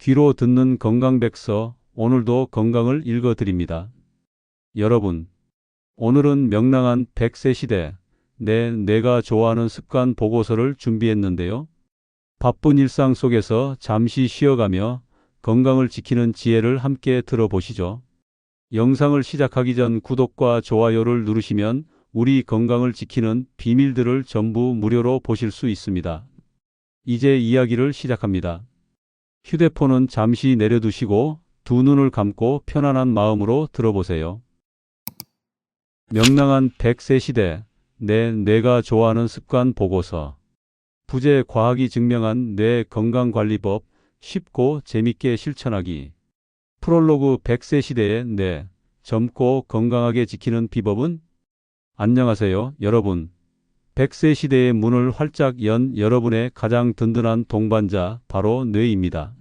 귀로 듣는 건강백서, 오늘도 건강을 읽어드립니다. 여러분, 오늘은 명랑한 100세 시대, 내가 좋아하는 습관 보고서를 준비했는데요. 바쁜 일상 속에서 잠시 쉬어가며 건강을 지키는 지혜를 함께 들어보시죠. 영상을 시작하기 전 구독과 좋아요를 누르시면 우리 건강을 지키는 비밀들을 전부 무료로 보실 수 있습니다. 이제 이야기를 시작합니다. 휴대폰은 잠시 내려두시고 두 눈을 감고 편안한 마음으로 들어보세요. 명랑한 100세 시대, 내가 좋아하는 습관 보고서. 부재 과학이 증명한 뇌 건강관리법, 쉽고 재밌게 실천하기. 프롤로그 100세 시대의 뇌, 젊고 건강하게 지키는 비법은? 안녕하세요, 여러분. 100세 시대의 문을 활짝 연 여러분의 가장 든든한 동반자, 바로 뇌입니다.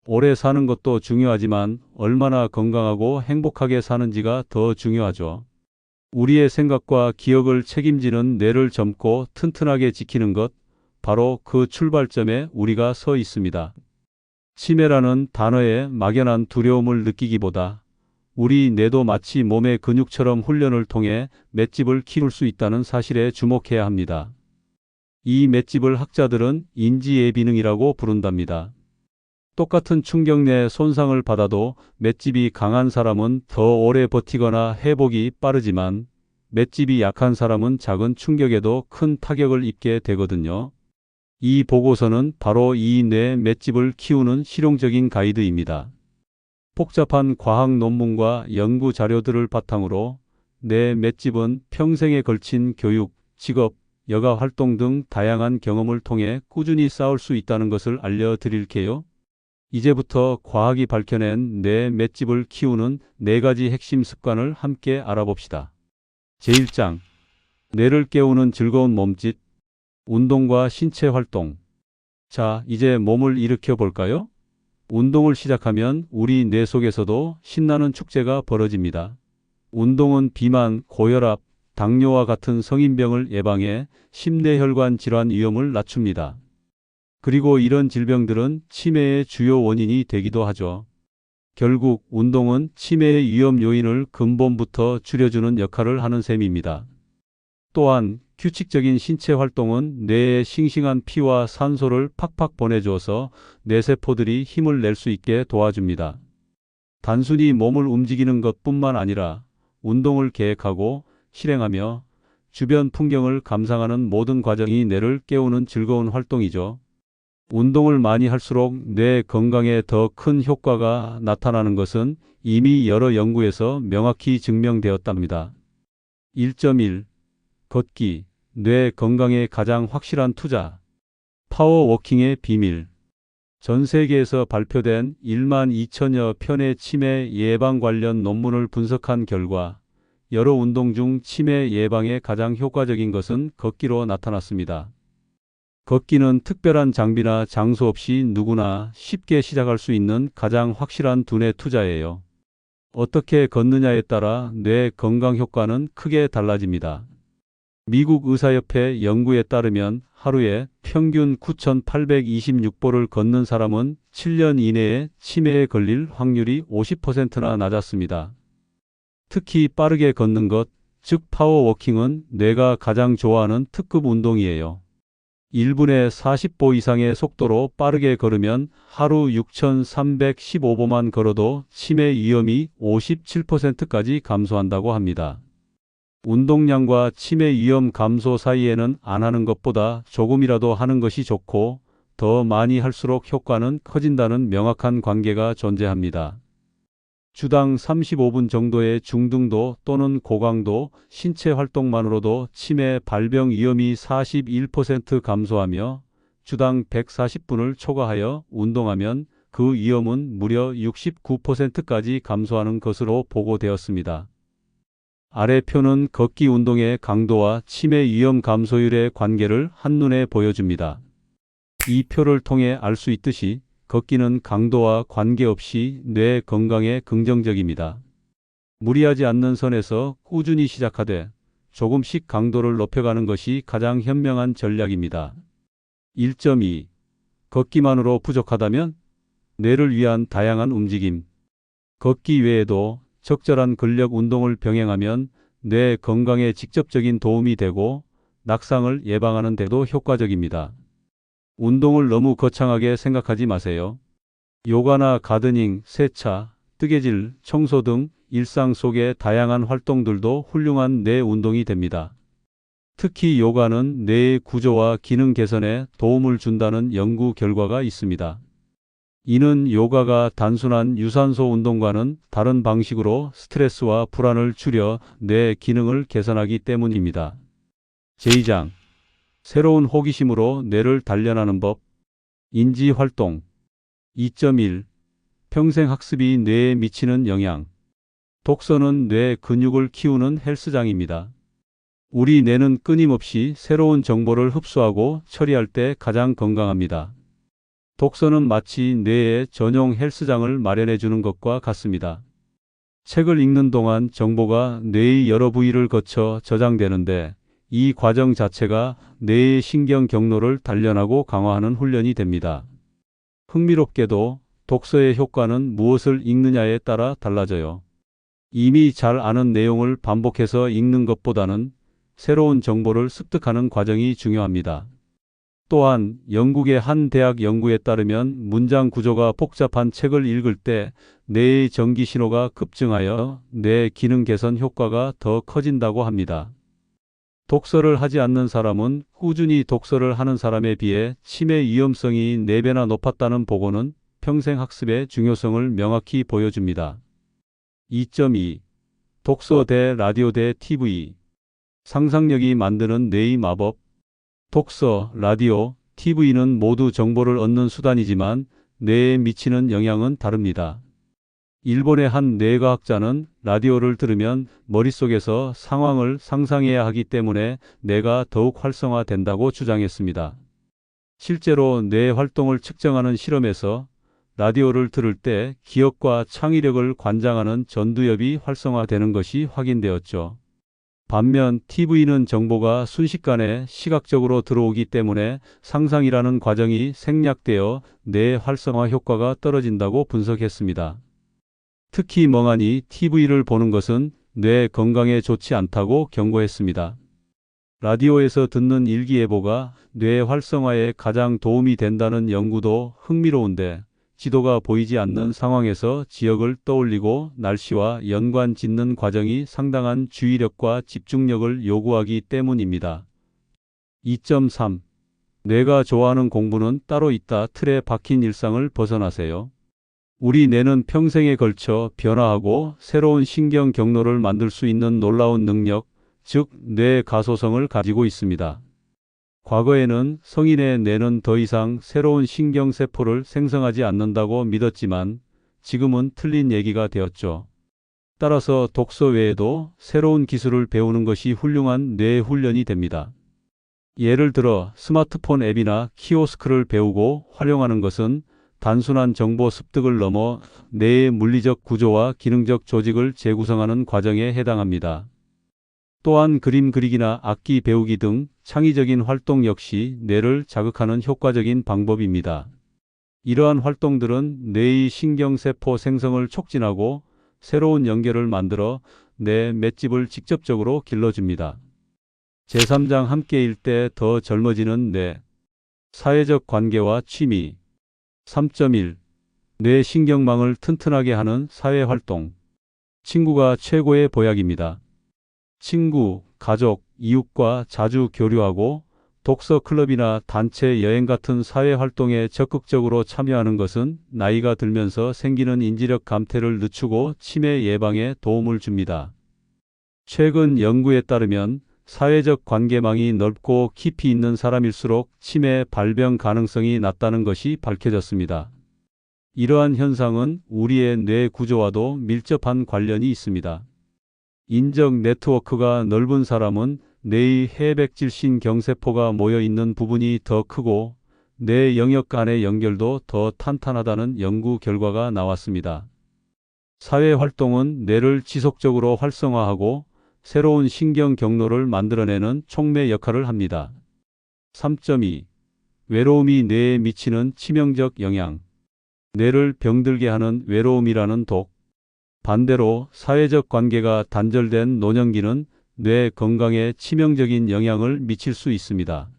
오래 사는 것도 중요하지만 얼마나 건강하고 행복하게 사는지가 더 중요하죠. 우리의 생각과 기억을 책임지는 뇌를 젊고 튼튼하게 지키는 것, 바로 그 출발점에 우리가 서 있습니다. 치매라는 단어에 막연한 두려움을 느끼기보다 우리 뇌도 마치 몸의 근육처럼 훈련을 통해 맷집을 키울 수 있다는 사실에 주목해야 합니다. 이 맷집을 학자들은 인지예비능이라고 부른답니다. 똑같은 충격 내 손상을 받아도 맷집이 강한 사람은 더 오래 버티거나 회복이 빠르지만 맷집이 약한 사람은 작은 충격에도 큰 타격을 입게 되거든요. 이 보고서는 바로 이 뇌 맷집을 키우는 실용적인 가이드입니다. 복잡한 과학 논문과 연구 자료들을 바탕으로 뇌 맷집은 평생에 걸친 교육, 직업, 여가 활동 등 다양한 경험을 통해 꾸준히 쌓을 수 있다는 것을 알려드릴게요. 이제부터 과학이 밝혀낸 뇌 맷집을 키우는 4가지 핵심 습관을 함께 알아봅시다. 제1장, 뇌를 깨우는 즐거운 몸짓, 운동과 신체 활동. 자, 이제 몸을 일으켜 볼까요? 운동을 시작하면 우리 뇌 속에서도 신나는 축제가 벌어집니다. 운동은 비만, 고혈압, 당뇨와 같은 성인병을 예방해 심뇌혈관 질환 위험을 낮춥니다. 그리고 이런 질병들은 치매의 주요 원인이 되기도 하죠. 결국 운동은 치매의 위험 요인을 근본부터 줄여주는 역할을 하는 셈입니다. 또한 규칙적인 신체 활동은 뇌에 싱싱한 피와 산소를 팍팍 보내주어서 뇌세포들이 힘을 낼 수 있게 도와줍니다. 단순히 몸을 움직이는 것뿐만 아니라 운동을 계획하고 실행하며 주변 풍경을 감상하는 모든 과정이 뇌를 깨우는 즐거운 활동이죠. 운동을 많이 할수록 뇌 건강에 더 큰 효과가 나타나는 것은 이미 여러 연구에서 명확히 증명되었답니다. 1.1. 걷기, 뇌 건강에 가장 확실한 투자. 파워워킹의 비밀. 전 세계에서 발표된 12,000여 편의 치매 예방 관련 논문을 분석한 결과 여러 운동 중 치매 예방에 가장 효과적인 것은 걷기로 나타났습니다. 걷기는 특별한 장비나 장소 없이 누구나 쉽게 시작할 수 있는 가장 확실한 두뇌 투자예요. 어떻게 걷느냐에 따라 뇌 건강 효과는 크게 달라집니다. 미국 의사협회 연구에 따르면 하루에 평균 9,826보를 걷는 사람은 7년 이내에 치매에 걸릴 확률이 50%나 낮았습니다. 특히 빠르게 걷는 것, 즉 파워워킹은 뇌가 가장 좋아하는 특급 운동이에요. 1분에 40보 이상의 속도로 빠르게 걸으면 하루 6,315보만 걸어도 치매 위험이 57%까지 감소한다고 합니다. 운동량과 치매 위험 감소 사이에는 안 하는 것보다 조금이라도 하는 것이 좋고 더 많이 할수록 효과는 커진다는 명확한 관계가 존재합니다. 주당 35분 정도의 중등도 또는 고강도 신체 활동만으로도 치매 발병 위험이 41% 감소하며 주당 140분을 초과하여 운동하면 그 위험은 무려 69%까지 감소하는 것으로 보고되었습니다. 아래 표는 걷기 운동의 강도와 치매 위험 감소율의 관계를 한눈에 보여줍니다. 이 표를 통해 알 수 있듯이 걷기는 강도와 관계없이 뇌 건강에 긍정적입니다. 무리하지 않는 선에서 꾸준히 시작하되 조금씩 강도를 높여가는 것이 가장 현명한 전략입니다. 1.2. 걷기만으로 부족하다면? 뇌를 위한 다양한 움직임. 걷기 외에도 적절한 근력 운동을 병행하면 뇌 건강에 직접적인 도움이 되고 낙상을 예방하는 데도 효과적입니다. 운동을 너무 거창하게 생각하지 마세요. 요가나 가드닝, 세차, 뜨개질, 청소 등 일상 속의 다양한 활동들도 훌륭한 뇌 운동이 됩니다. 특히 요가는 뇌의 구조와 기능 개선에 도움을 준다는 연구 결과가 있습니다. 이는 요가가 단순한 유산소 운동과는 다른 방식으로 스트레스와 불안을 줄여 뇌 기능을 개선하기 때문입니다. 제2장 새로운 호기심으로 뇌를 단련하는 법. 인지활동. 2.1 평생 학습이 뇌에 미치는 영향. 독서는 뇌 근육을 키우는 헬스장입니다. 우리 뇌는 끊임없이 새로운 정보를 흡수하고 처리할 때 가장 건강합니다. 독서는 마치 뇌의 전용 헬스장을 마련해 주는 것과 같습니다. 책을 읽는 동안 정보가 뇌의 여러 부위를 거쳐 저장되는데 이 과정 자체가 뇌의 신경 경로를 단련하고 강화하는 훈련이 됩니다. 흥미롭게도 독서의 효과는 무엇을 읽느냐에 따라 달라져요. 이미 잘 아는 내용을 반복해서 읽는 것보다는 새로운 정보를 습득하는 과정이 중요합니다. 또한 영국의 한 대학 연구에 따르면 문장 구조가 복잡한 책을 읽을 때 뇌의 전기 신호가 급증하여 뇌 기능 개선 효과가 더 커진다고 합니다. 독서를 하지 않는 사람은 꾸준히 독서를 하는 사람에 비해 치매 위험성이 4배나 높았다는 보고는 평생 학습의 중요성을 명확히 보여줍니다. 2.2 독서 대 라디오 대 TV. 상상력이 만드는 뇌의 마법. 독서, 라디오, TV는 모두 정보를 얻는 수단이지만 뇌에 미치는 영향은 다릅니다. 일본의 한 뇌과학자는 라디오를 들으면 머릿속에서 상황을 상상해야 하기 때문에 뇌가 더욱 활성화된다고 주장했습니다. 실제로 뇌 활동을 측정하는 실험에서 라디오를 들을 때 기억과 창의력을 관장하는 전두엽이 활성화되는 것이 확인되었죠. 반면 TV는 정보가 순식간에 시각적으로 들어오기 때문에 상상이라는 과정이 생략되어 뇌 활성화 효과가 떨어진다고 분석했습니다. 특히 멍하니 TV를 보는 것은 뇌 건강에 좋지 않다고 경고했습니다. 라디오에서 듣는 일기예보가 뇌 활성화에 가장 도움이 된다는 연구도 흥미로운데 지도가 보이지 않는 상황에서 지역을 떠올리고 날씨와 연관 짓는 과정이 상당한 주의력과 집중력을 요구하기 때문입니다. 2.3 뇌가 좋아하는 공부는 따로 있다. 틀에 박힌 일상을 벗어나세요. 우리 뇌는 평생에 걸쳐 변화하고 새로운 신경 경로를 만들 수 있는 놀라운 능력, 즉 뇌 가소성을 가지고 있습니다. 과거에는 성인의 뇌는 더 이상 새로운 신경세포를 생성하지 않는다고 믿었지만 지금은 틀린 얘기가 되었죠. 따라서 독서 외에도 새로운 기술을 배우는 것이 훌륭한 뇌 훈련이 됩니다. 예를 들어 스마트폰 앱이나 키오스크를 배우고 활용하는 것은 단순한 정보 습득을 넘어 뇌의 물리적 구조와 기능적 조직을 재구성하는 과정에 해당합니다. 또한 그림 그리기나 악기 배우기 등 창의적인 활동 역시 뇌를 자극하는 효과적인 방법입니다. 이러한 활동들은 뇌의 신경세포 생성을 촉진하고 새로운 연결을 만들어 뇌 맷집을 직접적으로 길러줍니다. 제3장 함께 일 때 더 젊어지는 뇌. 사회적 관계와 취미. 3.1 뇌 신경망을 튼튼하게 하는 사회활동. 친구가 최고의 보약입니다. 친구, 가족, 이웃과 자주 교류하고 독서 클럽이나 단체 여행 같은 사회 활동에 적극적으로 참여하는 것은 나이가 들면서 생기는 인지력 감퇴를 늦추고 치매 예방에 도움을 줍니다. 최근 연구에 따르면 사회적 관계망이 넓고 깊이 있는 사람일수록 치매 발병 가능성이 낮다는 것이 밝혀졌습니다. 이러한 현상은 우리의 뇌 구조와도 밀접한 관련이 있습니다. 인적 네트워크가 넓은 사람은 뇌의 해백질신 경세포가 모여 있는 부분이 더 크고 뇌 영역 간의 연결도 더 탄탄하다는 연구 결과가 나왔습니다. 사회활동은 뇌를 지속적으로 활성화하고 새로운 신경 경로를 만들어내는 촉매 역할을 합니다. 3.2 외로움이 뇌에 미치는 치명적 영향. 뇌를 병들게 하는 외로움이라는 독. 반대로 사회적 관계가 단절된 노년기는 뇌 건강에 치명적인 영향을 미칠 수 있습니다.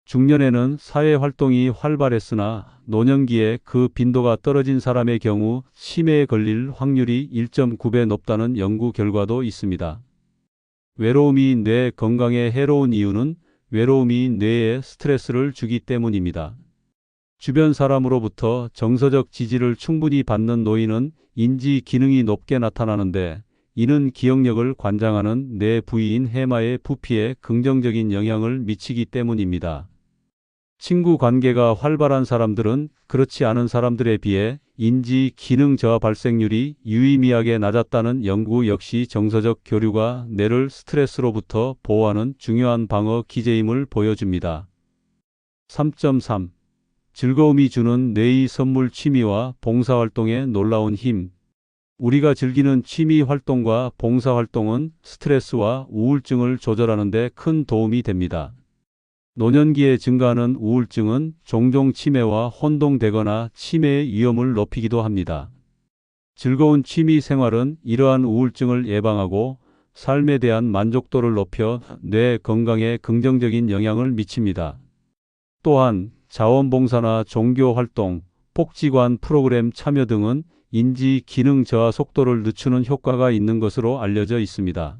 중년에는 사회 활동이 활발했으나 노년기에 그 빈도가 떨어진 사람의 경우 치매에 걸릴 확률이 1.9배 높다는 연구 결과도 있습니다. 외로움이 뇌 건강에 해로운 이유는 외로움이 뇌에 스트레스를 주기 때문입니다. 주변 사람으로부터 정서적 지지를 충분히 받는 노인은 인지 기능이 높게 나타나는데, 이는 기억력을 관장하는 뇌 부위인 해마의 부피에 긍정적인 영향을 미치기 때문입니다. 친구 관계가 활발한 사람들은 그렇지 않은 사람들에 비해 인지 기능 저하 발생률이 유의미하게 낮았다는 연구 역시 정서적 교류가 뇌를 스트레스로부터 보호하는 중요한 방어 기제임을 보여줍니다. 3.3. 즐거움이 주는 뇌의 선물 취미와 봉사활동의 놀라운 힘. 우리가 즐기는 취미 활동과 봉사활동은 스트레스와 우울증을 조절하는 데 큰 도움이 됩니다. 노년기에 증가하는 우울증은 종종 치매와 혼동되거나 치매의 위험을 높이기도 합니다. 즐거운 취미 생활은 이러한 우울증을 예방하고 삶에 대한 만족도를 높여 뇌 건강에 긍정적인 영향을 미칩니다. 또한 자원봉사나 종교활동, 복지관 프로그램 참여 등은 인지 기능 저하 속도를 늦추는 효과가 있는 것으로 알려져 있습니다.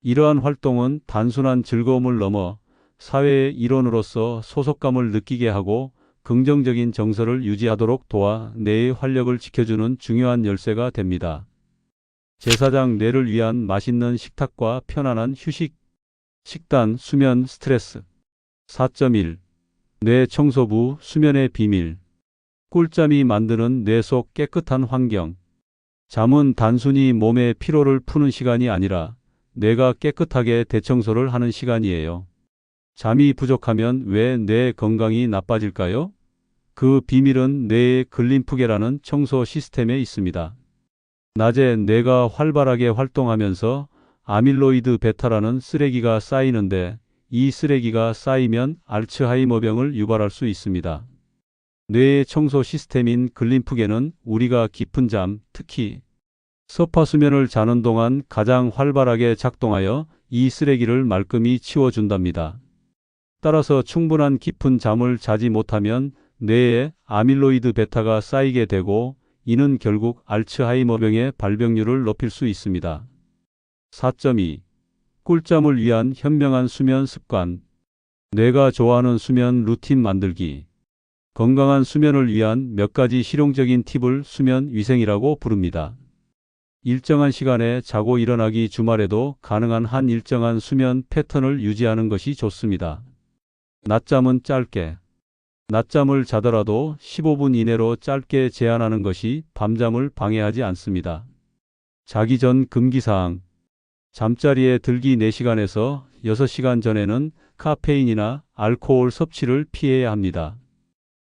이러한 활동은 단순한 즐거움을 넘어 사회의 일원으로서 소속감을 느끼게 하고 긍정적인 정서를 유지하도록 도와 뇌의 활력을 지켜주는 중요한 열쇠가 됩니다. 제사장 뇌를 위한 맛있는 식탁과 편안한 휴식. 식단, 수면, 스트레스. 4.1. 뇌 청소부, 수면의 비밀. 꿀잠이 만드는 뇌 속 깨끗한 환경. 잠은 단순히 몸의 피로를 푸는 시간이 아니라 뇌가 깨끗하게 대청소를 하는 시간이에요. 잠이 부족하면 왜 뇌 건강이 나빠질까요? 그 비밀은 뇌의 글림프계라는 청소 시스템에 있습니다. 낮에 뇌가 활발하게 활동하면서 아밀로이드 베타라는 쓰레기가 쌓이는데, 이 쓰레기가 쌓이면 알츠하이머병을 유발할 수 있습니다. 뇌의 청소 시스템인 글림프계는 우리가 깊은 잠, 특히 소파수면을 자는 동안 가장 활발하게 작동하여 이 쓰레기를 말끔히 치워준답니다. 따라서 충분한 깊은 잠을 자지 못하면 뇌에 아밀로이드 베타가 쌓이게 되고, 이는 결국 알츠하이머병의 발병률을 높일 수 있습니다. 4.2. 꿀잠을 위한 현명한 수면 습관. 뇌가 좋아하는 수면 루틴 만들기. 건강한 수면을 위한 몇 가지 실용적인 팁을 수면 위생이라고 부릅니다. 일정한 시간에 자고 일어나기, 주말에도 가능한 한 일정한 수면 패턴을 유지하는 것이 좋습니다. 낮잠은 짧게. 낮잠을 자더라도 15분 이내로 짧게 제한하는 것이 밤잠을 방해하지 않습니다. 자기 전 금기사항. 잠자리에 들기 4시간에서 6시간 전에는 카페인이나 알코올 섭취를 피해야 합니다.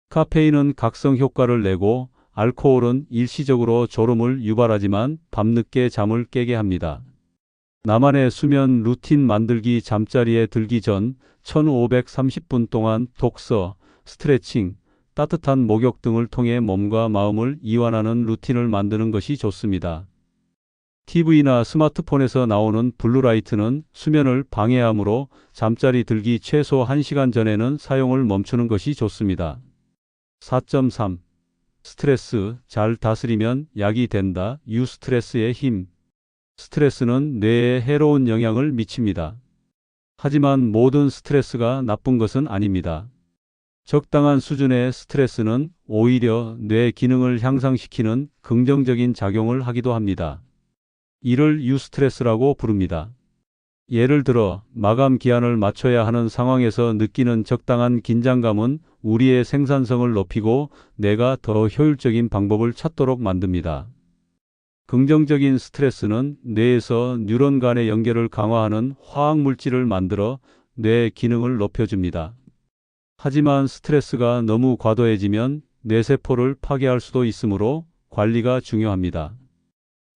카페인은 각성 효과를 내고 알코올은 일시적으로 졸음을 유발하지만 밤늦게 잠을 깨게 합니다. 나만의 수면 루틴 만들기. 잠자리에 들기 전 1530분 동안 독서, 스트레칭, 따뜻한 목욕 등을 통해 몸과 마음을 이완하는 루틴을 만드는 것이 좋습니다. TV나 스마트폰에서 나오는 블루라이트는 수면을 방해하므로 잠자리 들기 최소 1시간 전에는 사용을 멈추는 것이 좋습니다. 4.3. 스트레스 잘 다스리면 약이 된다. 유스트레스의 힘. 스트레스는 뇌에 해로운 영향을 미칩니다. 하지만 모든 스트레스가 나쁜 것은 아닙니다. 적당한 수준의 스트레스는 오히려 뇌 기능을 향상시키는 긍정적인 작용을 하기도 합니다. 이를 유스트레스라고 부릅니다. 예를 들어 마감 기한을 맞춰야 하는 상황에서 느끼는 적당한 긴장감은 우리의 생산성을 높이고 뇌가 더 효율적인 방법을 찾도록 만듭니다. 긍정적인 스트레스는 뇌에서 뉴런 간의 연결을 강화하는 화학물질을 만들어 뇌 기능을 높여줍니다. 하지만 스트레스가 너무 과도해지면 뇌세포를 파괴할 수도 있으므로 관리가 중요합니다.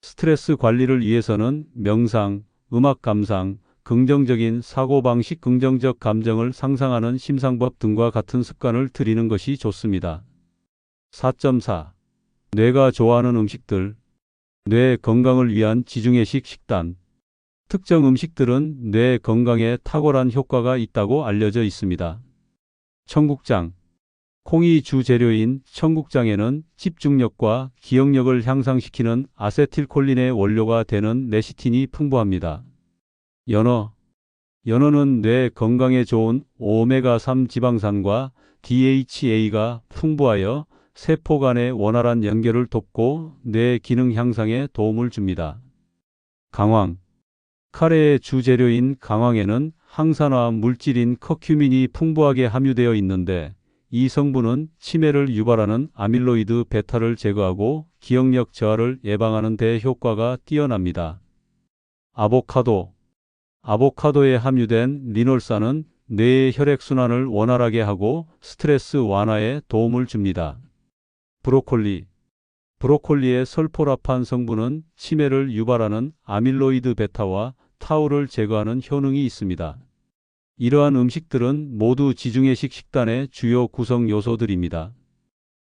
스트레스 관리를 위해서는 명상, 음악 감상, 긍정적인 사고방식, 긍정적 감정을 상상하는 심상법 등과 같은 습관을 들이는 것이 좋습니다. 4.4. 뇌가 좋아하는 음식들. 뇌 건강을 위한 지중해식 식단. 특정 음식들은 뇌 건강에 탁월한 효과가 있다고 알려져 있습니다. 청국장. 콩이 주 재료인 청국장에는 집중력과 기억력을 향상시키는 아세틸콜린의 원료가 되는 레시틴이 풍부합니다. 연어. 연어는 뇌 건강에 좋은 오메가3 지방산과 DHA가 풍부하여 세포 간의 원활한 연결을 돕고 뇌 기능 향상에 도움을 줍니다. 강황. 카레의 주재료인 강황에는 항산화 물질인 커큐민이 풍부하게 함유되어 있는데 이 성분은 치매를 유발하는 아밀로이드 베타를 제거하고 기억력 저하를 예방하는 데 효과가 뛰어납니다. 아보카도. 아보카도에 함유된 리놀산은 뇌의 혈액순환을 원활하게 하고 스트레스 완화에 도움을 줍니다. 브로콜리. 브로콜리의 설포라판 성분은 치매를 유발하는 아밀로이드 베타와 타우를 제거하는 효능이 있습니다. 이러한 음식들은 모두 지중해식 식단의 주요 구성 요소들입니다.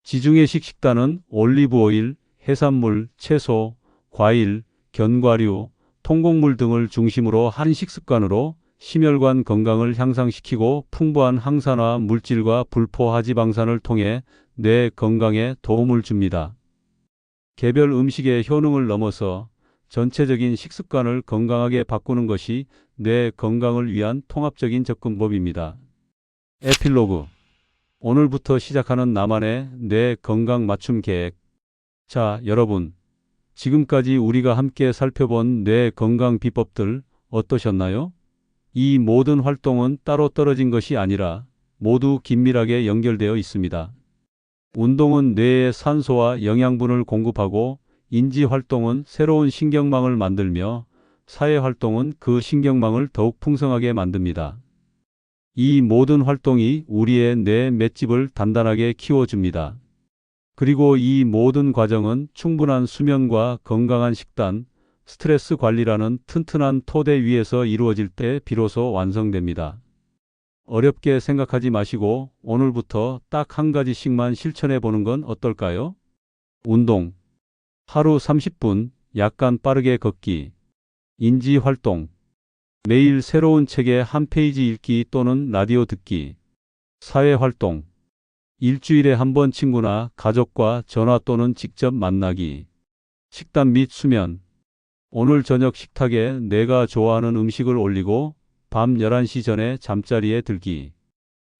지중해식 식단은 올리브 오일, 해산물, 채소, 과일, 견과류, 통곡물 등을 중심으로 한 식습관으로 심혈관 건강을 향상시키고 풍부한 항산화 물질과 불포 하지방산을 통해 뇌 건강에 도움을 줍니다. 개별 음식의 효능을 넘어서 전체적인 식습관을 건강하게 바꾸는 것이 뇌 건강을 위한 통합적인 접근법입니다. 에필로그. 오늘부터 시작하는 나만의 뇌 건강 맞춤 계획. 자, 여러분. 지금까지 우리가 함께 살펴본 뇌 건강 비법들 어떠셨나요? 이 모든 활동은 따로 떨어진 것이 아니라 모두 긴밀하게 연결되어 있습니다. 운동은 뇌에 산소와 영양분을 공급하고 인지활동은 새로운 신경망을 만들며 사회활동은 그 신경망을 더욱 풍성하게 만듭니다. 이 모든 활동이 우리의 뇌 맷집을 단단하게 키워줍니다. 그리고 이 모든 과정은 충분한 수면과 건강한 식단, 스트레스 관리라는 튼튼한 토대 위에서 이루어질 때 비로소 완성됩니다. 어렵게 생각하지 마시고 오늘부터 딱 한 가지씩만 실천해 보는 건 어떨까요? 운동. 하루 30분, 약간 빠르게 걷기. 인지활동. 매일 새로운 책의 한 페이지 읽기 또는 라디오 듣기. 사회활동. 일주일에 한 번 친구나 가족과 전화 또는 직접 만나기. 식단 및 수면. 오늘 저녁 식탁에 내가 좋아하는 음식을 올리고 밤 11시 전에 잠자리에 들기.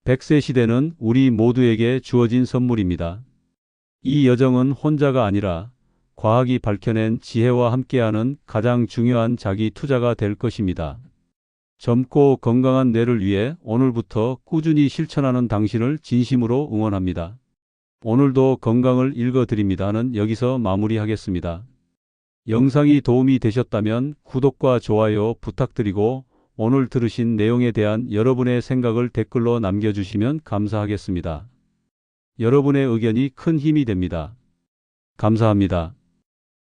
100세 시대는 우리 모두에게 주어진 선물입니다. 이 여정은 혼자가 아니라 과학이 밝혀낸 지혜와 함께하는 가장 중요한 자기 투자가 될 것입니다. 젊고 건강한 뇌를 위해 오늘부터 꾸준히 실천하는 당신을 진심으로 응원합니다. 오늘도 건강을 읽어드립니다는 여기서 마무리하겠습니다. 영상이 도움이 되셨다면 구독과 좋아요 부탁드리고 오늘 들으신 내용에 대한 여러분의 생각을 댓글로 남겨주시면 감사하겠습니다. 여러분의 의견이 큰 힘이 됩니다. 감사합니다.